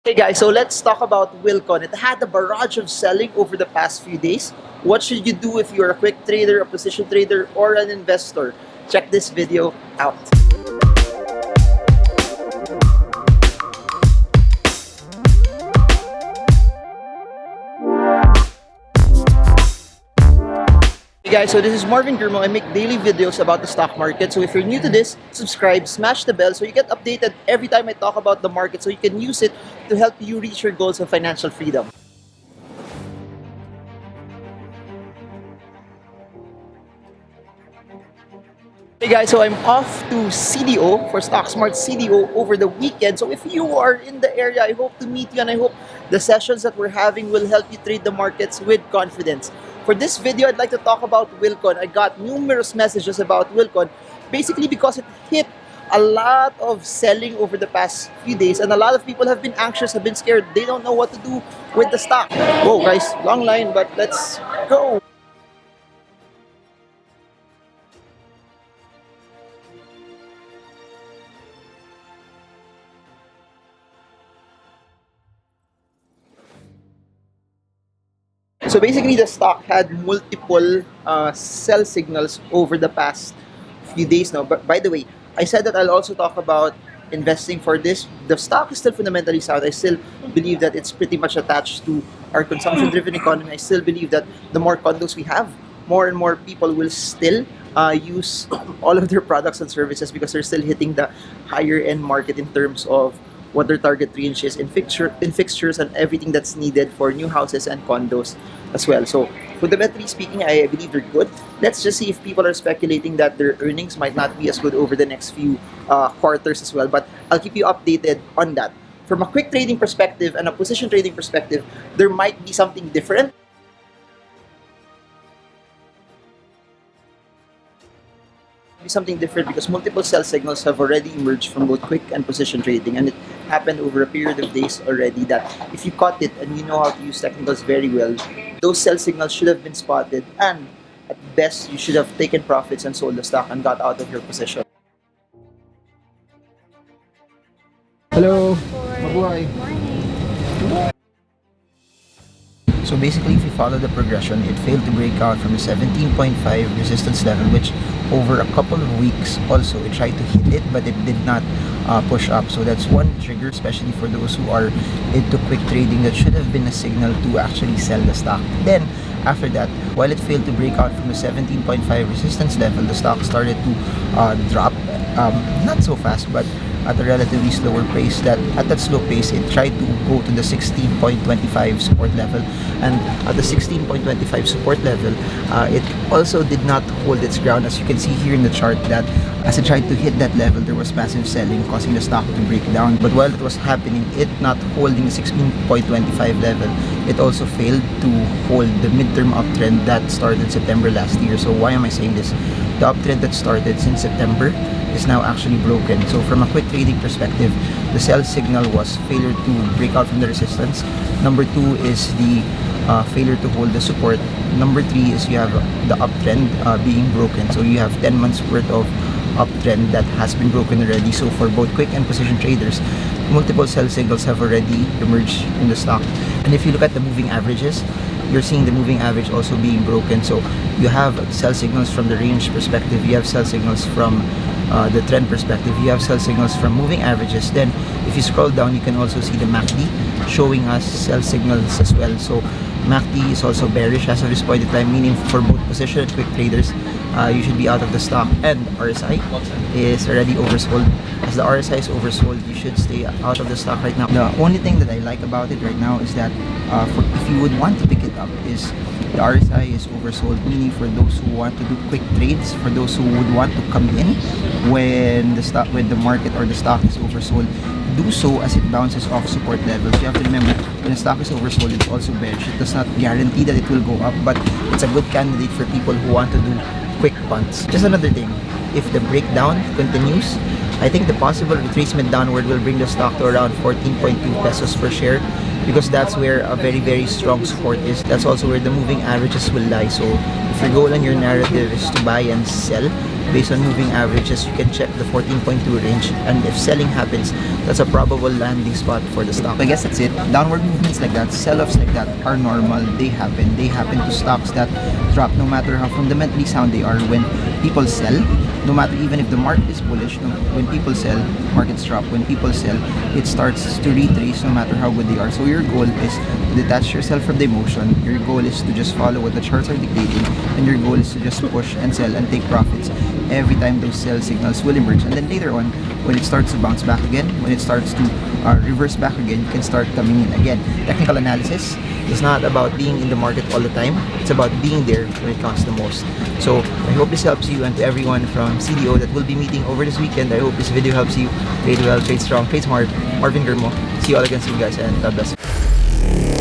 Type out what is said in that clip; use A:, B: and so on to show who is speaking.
A: Hey guys, so let's talk about Wilcon. It had a barrage of selling over the past few days. What should you do if you're a quick trader, a position trader, or an investor? Check this video out. Hey guys, so this is Marvin Gurmo. I make daily videos about the stock market. So if you're new to this, subscribe, smash the bell so you get updated every time I talk about the market so you can use it to help you reach your goals of financial freedom. Hey guys, so I'm off to CDO for StockSmart CDO over the weekend. So if you are in the area, I hope to meet you and I hope the sessions that we're having will help you trade the markets with confidence. For this video, I'd like to talk about Wilcon. I got numerous messages about Wilcon basically because it hit a lot of selling over the past few days and a lot of people have been anxious, have been scared. They don't know what to do with the stock. Whoa guys, long line, but let's go. So basically, the stock had multiple sell signals over the past few days now. But by the way, I said that I'll also talk about investing for this. The stock is still fundamentally sound. I still believe that it's pretty much attached to our consumption-driven economy. I still believe that the more condos we have, more and more people will still use all of their products and services because they're still hitting the higher end market in terms of what their target range is in fixtures and everything that's needed for new houses and condos as well. So fundamentally speaking, I believe they're good. Let's just see if people are speculating that their earnings might not be as good over the next few quarters as well. But I'll keep you updated on that. From a quick trading perspective and a position trading perspective, there might be something different. Be something different because multiple sell signals have already emerged from both quick and position trading, and it happened over a period of days already. That if you caught it and you know how to use technicals very well, those sell signals should have been spotted, and at best you should have taken profits and sold the stock and got out of your position. Hello, mabuhay. So basically, if you follow the progression, it failed to break out from the 17.5 resistance level, which over a couple of weeks also it tried to hit it, but it did not push up. So that's one trigger, especially for those who are into quick trading. That should have been a signal to actually sell the stock. Then after that, while it failed to break out from the 17.5 resistance level, the stock started to drop, not so fast, but at a relatively slower pace. That at that slow pace, it tried to go to the 16.25 support level, and at the 16.25 support level, it also did not hold its ground. As you can see here in the chart, that as it tried to hit that level, there was massive selling, causing the stock to break down. But while it was happening, it not holding the 16.25 level, it also failed to hold the midterm uptrend that started September last year. So why am I saying this? The uptrend that started since September is now actually broken. So from a quick trading perspective, the sell signal was failure to break out from the resistance. Number two is the failure to hold the support. Number three is you have the uptrend being broken. So you have 10 months worth of uptrend that has been broken already. So for both quick and position traders, multiple sell signals have already emerged in the stock. And if you look at the moving averages, you're seeing the moving average also being broken. So you have sell signals from the range perspective, you have sell signals from the trend perspective, you have sell signals from moving averages. Then if you scroll down, you can also see the MACD showing us sell signals as well. So MACD is also bearish as of this point in time, meaning for both position and quick traders, you should be out of the stock. And RSI is already oversold. As the RSI is oversold, you should stay out of the stock right now. The only thing that I like about it right now is that if you would want to pick it up, is the RSI is oversold, meaning for those who want to do quick trades, for those who would want to come in when the market or the stock is oversold, do so as it bounces off support levels. You have to remember, when a stock is oversold, it's also bearish. It does not guarantee that it will go up, but it's a good candidate for people who want to do quick punts. Just another thing, if the breakdown continues, I think the possible retracement downward will bring the stock to around 14.2 pesos per share, because that's where a very strong support is. That's also where the moving averages will lie. So if your goal and your narrative is to buy and sell, based on moving averages, you can check the 14.2 range, and if selling happens, that's a probable landing spot for the stock. So I guess that's it. Downward movements like that, sell-offs like that are normal. They happen. They happen to stocks that drop, no matter how fundamentally sound they are. When people sell, no matter, even if the market is bullish, when people sell, markets drop. When people sell, it starts to retrace, no matter how good they are. So your goal is to detach yourself from the emotion. Your goal is to just follow what the charts are dictating, and your goal is to just push and sell and take profits every time those sell signals will emerge. And then later on, when it starts to bounce back again, when it starts to reverse back again, you can start coming in again. Technical analysis is not about being in the market all the time. It's about being there when it counts the most. So I hope this helps you, and to everyone from CDO that will be meeting over this weekend, I hope this video helps you. Trade well, trade strong, trade smart. Marvin Germo. See you all again soon, guys, and God bless.